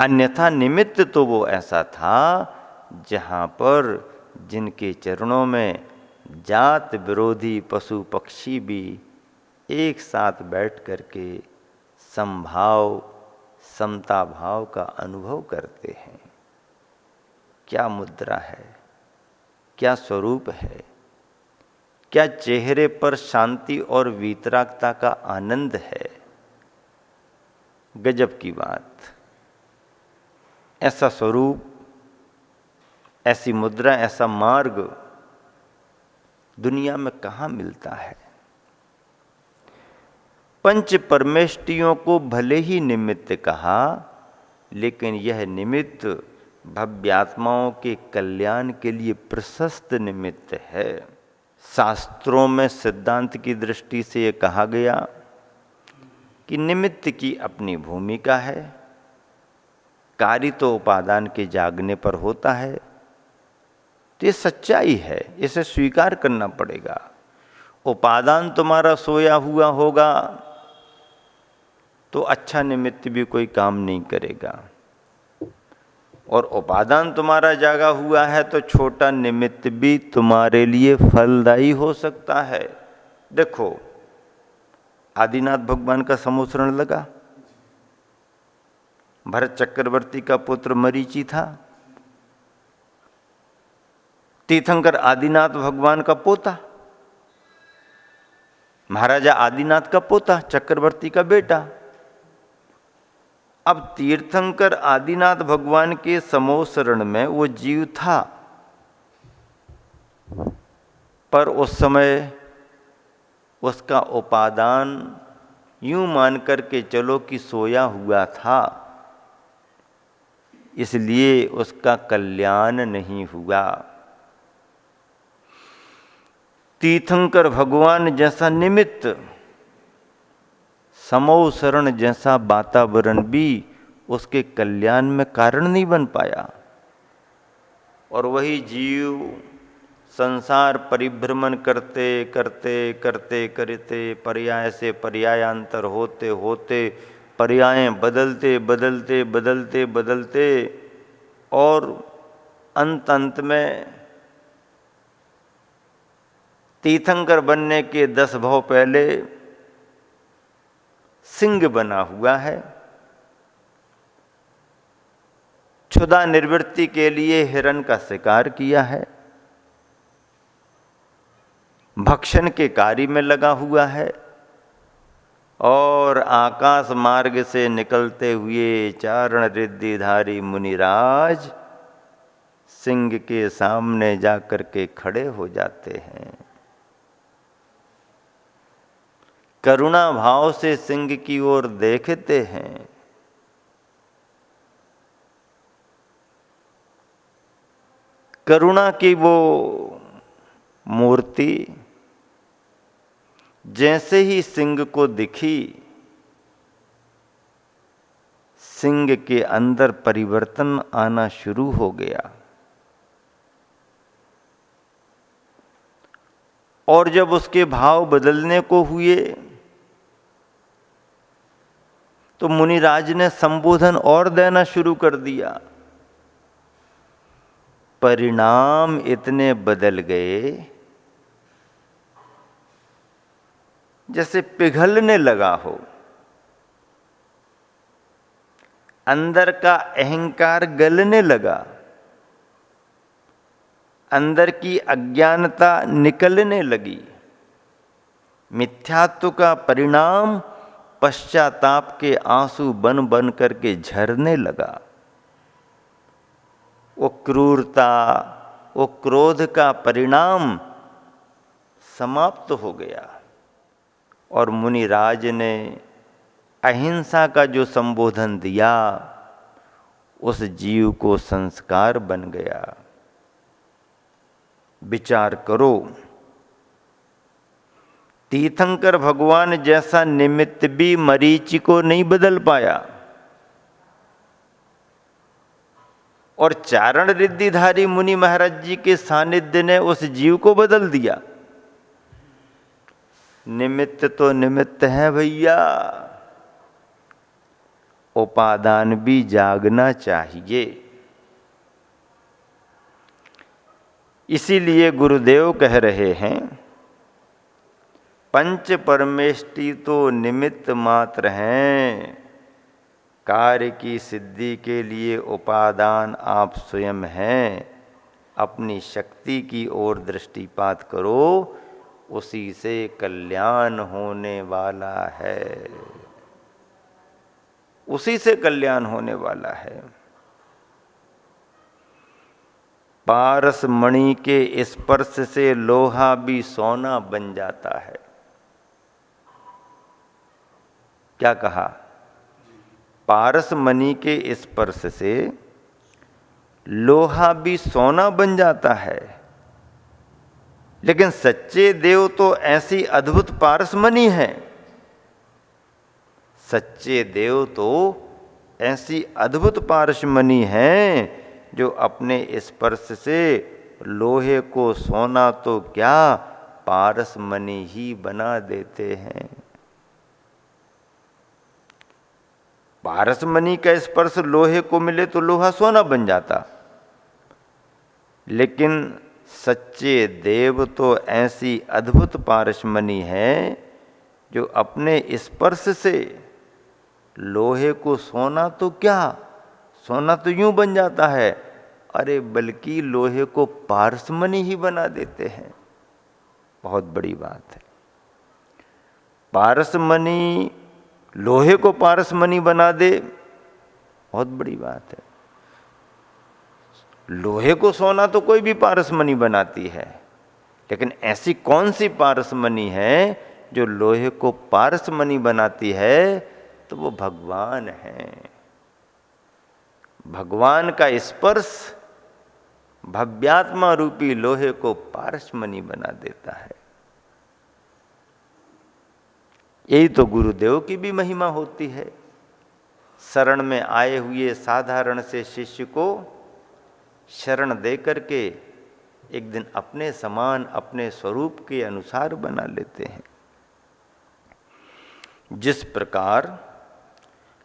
अन्यथा निमित्त तो वो ऐसा था जहाँ पर जिनके चरणों में जात विरोधी पशु पक्षी भी एक साथ बैठ करके समभाव समता भाव का अनुभव करते हैं। क्या मुद्रा है, क्या स्वरूप है, क्या चेहरे पर शांति और वीतरागता का आनंद है। गजब की बात। ऐसा स्वरूप, ऐसी मुद्रा, ऐसा मार्ग दुनिया में कहाँ मिलता है। पंच परमेष्टियों को भले ही निमित्त कहा, लेकिन यह निमित्त भव्यात्माओं के कल्याण के लिए प्रशस्त निमित्त है। शास्त्रों में सिद्धांत की दृष्टि से यह कहा गया कि निमित्त की अपनी भूमिका है। कार्य तो उपादान के जागने पर होता है, तो ये सच्चाई है, इसे स्वीकार करना पड़ेगा। उपादान तुम्हारा सोया हुआ होगा तो अच्छा निमित्त भी कोई काम नहीं करेगा, और उपादान तुम्हारा जागा हुआ है तो छोटा निमित्त भी तुम्हारे लिए फलदायी हो सकता है। देखो, आदिनाथ भगवान का समोसरण लगा। भरत चक्रवर्ती का पुत्र मरीचि था, तीर्थंकर आदिनाथ भगवान का पोता, महाराजा आदिनाथ का पोता, चक्रवर्ती का बेटा। अब तीर्थंकर आदिनाथ भगवान के समोसरण में वो जीव था, पर उस समय उसका उपादान यूं मान करके चलो कि सोया हुआ था, इसलिए उसका कल्याण नहीं हुआ। तीर्थंकर भगवान जैसा निमित्त, समोसरण जैसा वातावरण भी उसके कल्याण में कारण नहीं बन पाया। और वही जीव संसार परिभ्रमण करते करते करते करते पर्याय से पर्यायांतर होते होते पर्याय बदलते बदलते बदलते बदलते और अंत में तीर्थंकर बनने के 10 भव पहले सिंह बना हुआ है। क्षुधा निवृत्ति के लिए हिरण का शिकार किया है, भक्षण के कार्य में लगा हुआ है, और आकाश मार्ग से निकलते हुए चारण रिद्धिधारी मुनिराज सिंह के सामने जाकर के खड़े हो जाते हैं। करुणा भाव से सिंह की ओर देखते हैं। करुणा की वो मूर्ति जैसे ही सिंह को दिखी, सिंह के अंदर परिवर्तन आना शुरू हो गया। और जब उसके भाव बदलने को हुए तो मुनिराज ने संबोधन और देना शुरू कर दिया। परिणाम इतने बदल गए जैसे पिघलने लगा हो। अंदर का अहंकार गलने लगा, अंदर की अज्ञानता निकलने लगी। मिथ्यात्व का परिणाम पश्चाताप के आंसू बन बन करके झरने लगा। वो क्रूरता, वो क्रोध का परिणाम समाप्त हो गया। और मुनिराज ने अहिंसा का जो संबोधन दिया, उस जीव को संस्कार बन गया। विचार करो, तीर्थंकर भगवान जैसा निमित्त भी मरीचि को नहीं बदल पाया, और चारण रिद्धिधारी मुनि महाराज जी के सानिध्य ने उस जीव को बदल दिया। निमित्त तो निमित्त है भैया, उपादान भी जागना चाहिए। इसीलिए गुरुदेव कह रहे हैं, पंच परमेष्टि तो निमित्त मात्र हैं, कार्य की सिद्धि के लिए उपादान आप स्वयं हैं। अपनी शक्ति की ओर दृष्टिपात करो, उसी से कल्याण होने वाला है, उसी से कल्याण होने वाला है। पारस मणि के स्पर्श से लोहा भी सोना बन जाता है। क्या कहा? पारस मणि के स्पर्श से लोहा भी सोना बन जाता है। लेकिन सच्चे देव तो ऐसी अद्भुत पारस मणि है, सच्चे देव तो ऐसी अद्भुत पारस मणि है जो अपने स्पर्श से लोहे को सोना तो क्या, पारस मणि ही बना देते हैं। पारस मणि का स्पर्श लोहे को मिले तो लोहा सोना बन जाता, लेकिन सच्चे देव तो ऐसी अद्भुत पारस मणि है जो अपने स्पर्श से लोहे को सोना तो क्या, सोना तो यूं बन जाता है, अरे बल्कि लोहे को पारसमणि ही बना देते हैं। बहुत बड़ी बात है। पारसमणि लोहे को पारसमणि बना दे, बहुत बड़ी बात है। लोहे को सोना तो कोई भी पारसमणि बनाती है, लेकिन ऐसी कौन सी पारसमणि है जो लोहे को पारसमणि बनाती है? तो वो भगवान है। भगवान का स्पर्श भव्यात्मा रूपी लोहे को पारसमणि बना देता है। यही तो गुरुदेव की भी महिमा होती है। शरण में आए हुए साधारण से शिष्य को शरण दे करके एक दिन अपने समान, अपने स्वरूप के अनुसार बना लेते हैं। जिस प्रकार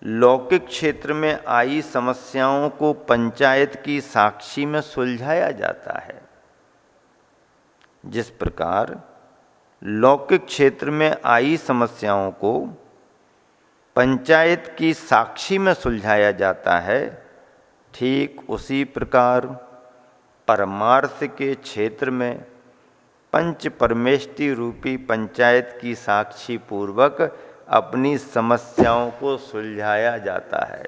लौकिक क्षेत्र में आई समस्याओं को पंचायत की साक्षी में सुलझाया जाता है, जिस प्रकार लौकिक क्षेत्र में आई समस्याओं को पंचायत की साक्षी में सुलझाया जाता है, ठीक उसी प्रकार परमार्थ के क्षेत्र में पंच परमेष्टि रूपी पंचायत की साक्षी पूर्वक अपनी समस्याओं को सुलझाया जाता है।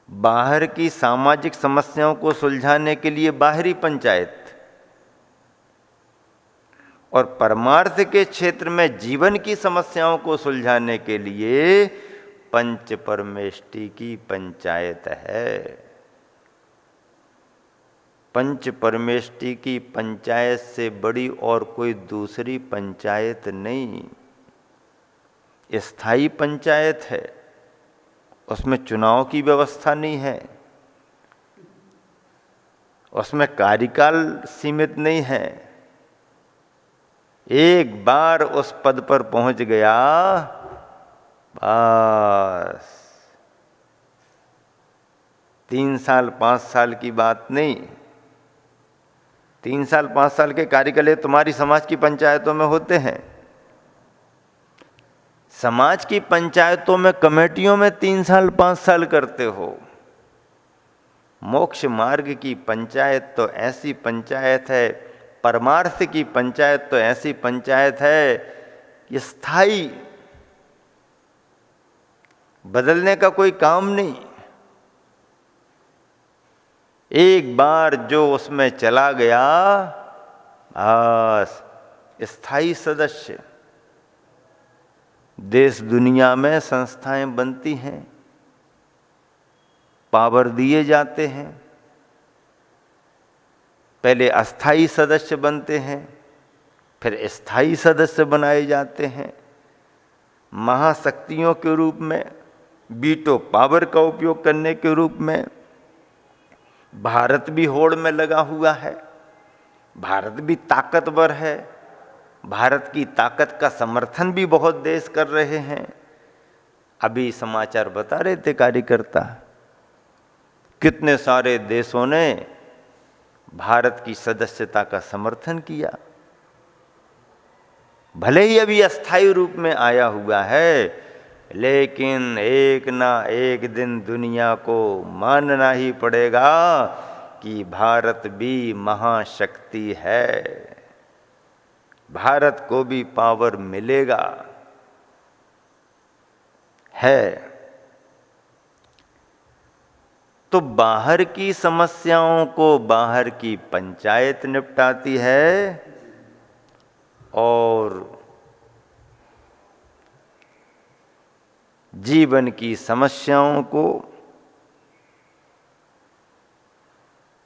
बाहर की सामाजिक समस्याओं को सुलझाने के लिए बाहरी पंचायत, और परमार्थ के क्षेत्र में जीवन की समस्याओं को सुलझाने के लिए पंच परमेष्टि की पंचायत है। पंच परमेष्टि की पंचायत से बड़ी और कोई दूसरी पंचायत नहीं। स्थायी पंचायत है, उसमें चुनाव की व्यवस्था नहीं है, उसमें कार्यकाल सीमित नहीं है। एक बार उस पद पर पहुंच गया, बस 3 साल 5 साल की बात नहीं। 3 साल 5 साल के कार्यकाल तुम्हारी समाज की पंचायतों में होते हैं। समाज की पंचायतों में, कमेटियों में 3 साल 5 साल करते हो। मोक्ष मार्ग की पंचायत तो ऐसी पंचायत है, परमार्थ की पंचायत तो ऐसी पंचायत है, ये स्थायी, बदलने का कोई काम नहीं। एक बार जो उसमें चला गया, बस स्थायी सदस्य। देश दुनिया में संस्थाएं बनती हैं, पावर दिए जाते हैं, पहले अस्थाई सदस्य बनते हैं, फिर स्थायी सदस्य बनाए जाते हैं। महाशक्तियों के रूप में, वीटो पावर का उपयोग करने के रूप में भारत भी होड़ में लगा हुआ है। भारत भी ताकतवर है, भारत की ताकत का समर्थन भी बहुत देश कर रहे हैं, अभी समाचार बता रहे थे कार्यकर्ता, कितने सारे देशों ने भारत की सदस्यता का समर्थन किया। भले ही अभी अस्थायी रूप में आया हुआ है, लेकिन एक ना एक दिन दुनिया को मानना ही पड़ेगा कि भारत भी महाशक्ति है, भारत को भी पावर मिलेगा है। तो बाहर की समस्याओं को बाहर की पंचायत निपटाती है और जीवन की समस्याओं को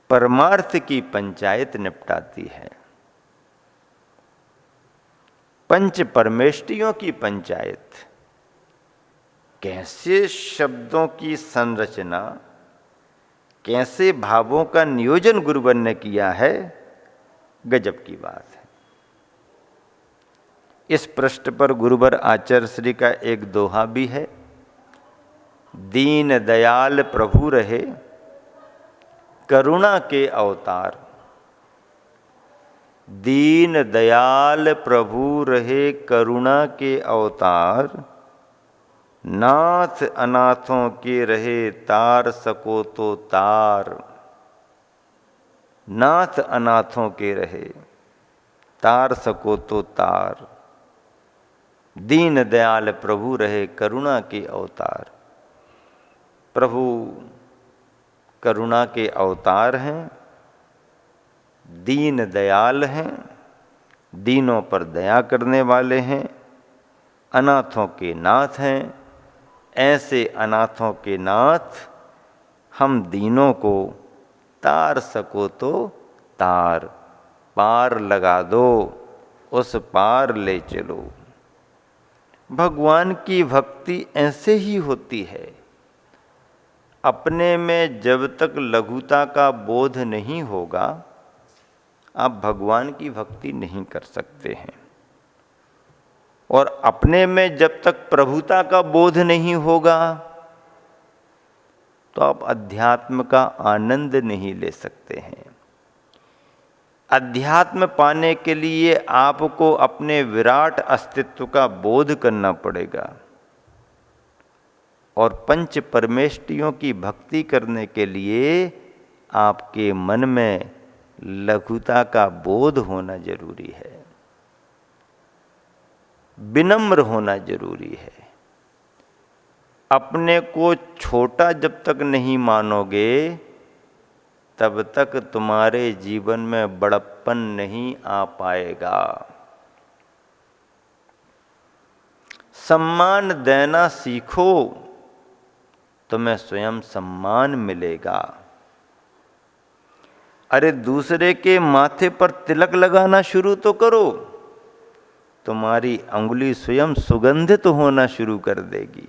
परमार्थ की पंचायत निपटाती है। पंच परमेष्टियों की पंचायत। कैसे शब्दों की संरचना, कैसे भावों का नियोजन गुरुवर ने किया है, गजब की बात है। इस पृष्ठ पर गुरुवर आचार्य श्री का एक दोहा भी है, दीन दयाल प्रभु रहे करुणा के अवतार। दीन दयाल प्रभु रहे करुणा के अवतार, नाथ अनाथों के रहे तार सको तो तार। नाथ अनाथों के रहे तार सको तो तार। दीन दयाल प्रभु रहे करुणा के अवतार। प्रभु करुणा के अवतार हैं, दीन दयाल हैं, दीनों पर दया करने वाले हैं, अनाथों के नाथ हैं। ऐसे अनाथों के नाथ हम दीनों को तार सको तो तार, पार लगा दो, उस पार ले चलो। भगवान की भक्ति ऐसे ही होती है। अपने में जब तक लघुता का बोध नहीं होगा, आप भगवान की भक्ति नहीं कर सकते हैं। और अपने में जब तक प्रभुता का बोध नहीं होगा, तो आप अध्यात्म का आनंद नहीं ले सकते हैं। अध्यात्म पाने के लिए आपको अपने विराट अस्तित्व का बोध करना पड़ेगा। और पंच परमेष्टियों की भक्ति करने के लिए आपके मन में लघुता का बोध होना जरूरी है, विनम्र होना जरूरी है। अपने को छोटा जब तक नहीं मानोगे, तब तक तुम्हारे जीवन में बड़प्पन नहीं आ पाएगा। सम्मान देना सीखो, तुम्हें स्वयं सम्मान मिलेगा। अरे दूसरे के माथे पर तिलक लगाना शुरू तो करो, तुम्हारी अंगुली स्वयं सुगंधित होना शुरू कर देगी।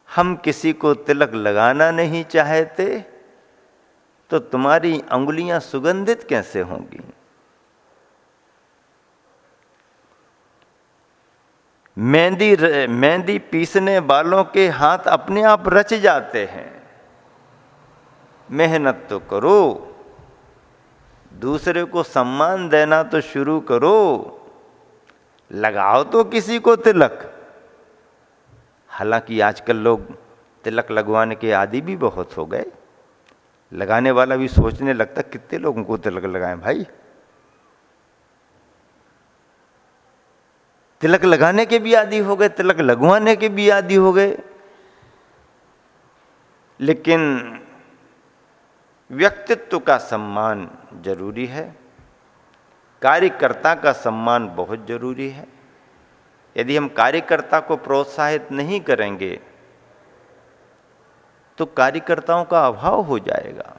हम किसी को तिलक लगाना नहीं चाहते, तो तुम्हारी अंगुलियां सुगंधित कैसे होंगी? मेहंदी पीसने वालों के हाथ अपने आप रच जाते हैं। मेहनत तो करो, दूसरे को सम्मान देना तो शुरू करो, लगाओ तो किसी को तिलक। हालांकि आजकल लोग तिलक लगवाने के आदी भी बहुत हो गए। लगाने वाला भी सोचने लगता कितने लोगों को तिलक लगाएं भाई। तिलक लगाने के भी आदी हो गए, तिलक लगवाने के भी आदी हो गए। लेकिन व्यक्तित्व का सम्मान जरूरी है, कार्यकर्ता का सम्मान बहुत जरूरी है। यदि हम कार्यकर्ता को प्रोत्साहित नहीं करेंगे, तो कार्यकर्ताओं का अभाव हो जाएगा।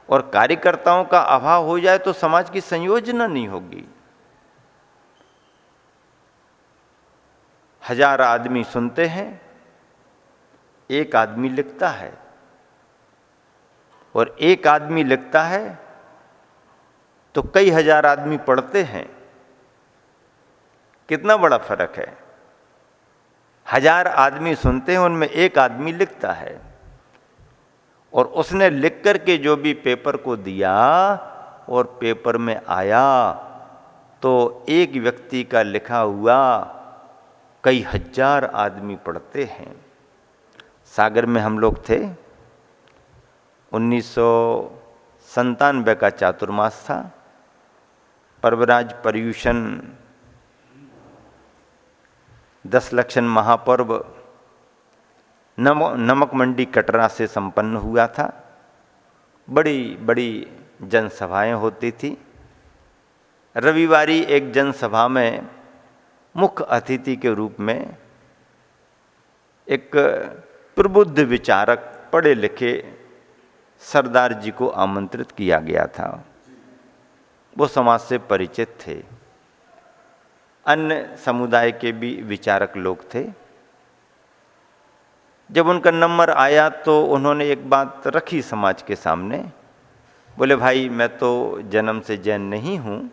और कार्यकर्ताओं का अभाव हो जाए तो समाज की संयोजना नहीं होगी। 1000 आदमी सुनते हैं, एक आदमी लिखता है। और एक आदमी लिखता है तो कई 1000 आदमी पढ़ते हैं। कितना बड़ा फर्क है। 1000 आदमी सुनते हैं, उनमें एक आदमी लिखता है, और उसने लिख कर के जो भी पेपर को दिया और पेपर में आया तो एक व्यक्ति का लिखा हुआ कई 1000 आदमी पढ़ते हैं। सागर में हम लोग थे, 1997 का चातुर्मास था, पर्वराज पर्यूषण 10 लक्षण महापर्व नमक मंडी कटरा से संपन्न हुआ था। बड़ी बड़ी जनसभाएं होती थी। रविवारी एक जनसभा में मुख्य अतिथि के रूप में एक प्रबुद्ध विचारक, पढ़े लिखे सरदार जी को आमंत्रित किया गया था। वो समाज से परिचित थे, अन्य समुदाय के भी विचारक लोग थे। जब उनका नंबर आया तो उन्होंने एक बात रखी समाज के सामने। बोले, भाई मैं तो जन्म से जैन नहीं हूँ,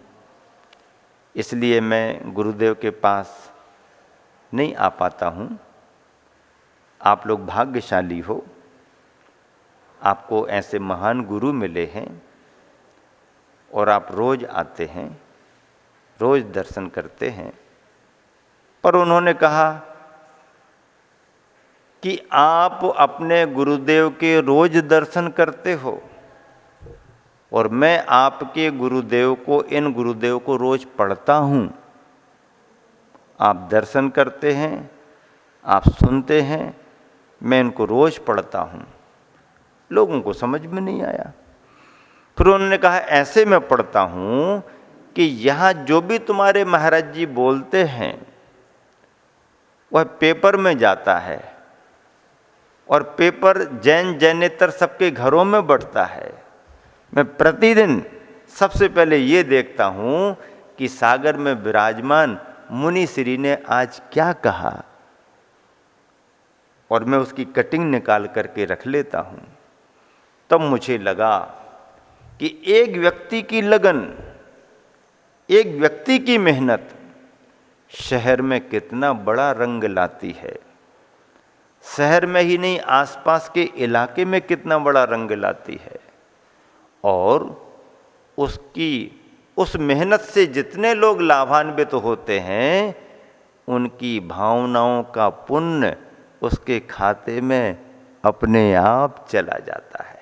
इसलिए मैं गुरुदेव के पास नहीं आ पाता हूँ। आप लोग भाग्यशाली हो, आपको ऐसे महान गुरु मिले हैं और आप रोज आते हैं, रोज दर्शन करते हैं। पर उन्होंने कहा कि आप अपने गुरुदेव के रोज दर्शन करते हो और मैं आपके गुरुदेव को, इन गुरुदेव को रोज पढ़ता हूँ। आप दर्शन करते हैं, आप सुनते हैं, मैं इनको रोज पढ़ता हूँ। लोगों को समझ में नहीं आया। फिर उन्होंने कहा, ऐसे मैं पढ़ता हूँ कि यहाँ जो भी तुम्हारे महाराज जी बोलते हैं वह पेपर में जाता है और पेपर जैन जैनेतर सबके घरों में बढ़ता है। मैं प्रतिदिन सबसे पहले ये देखता हूँ कि सागर में विराजमान मुनि श्री ने आज क्या कहा, और मैं उसकी कटिंग निकाल करके रख लेता हूँ। तब मुझे लगा कि एक व्यक्ति की लगन, एक व्यक्ति की मेहनत शहर में कितना बड़ा रंग लाती है। शहर में ही नहीं, आसपास के इलाके में कितना बड़ा रंग लाती है। और उस मेहनत से जितने लोग लाभान्वित होते हैं, उनकी भावनाओं का पुण्य उसके खाते में अपने आप चला जाता है।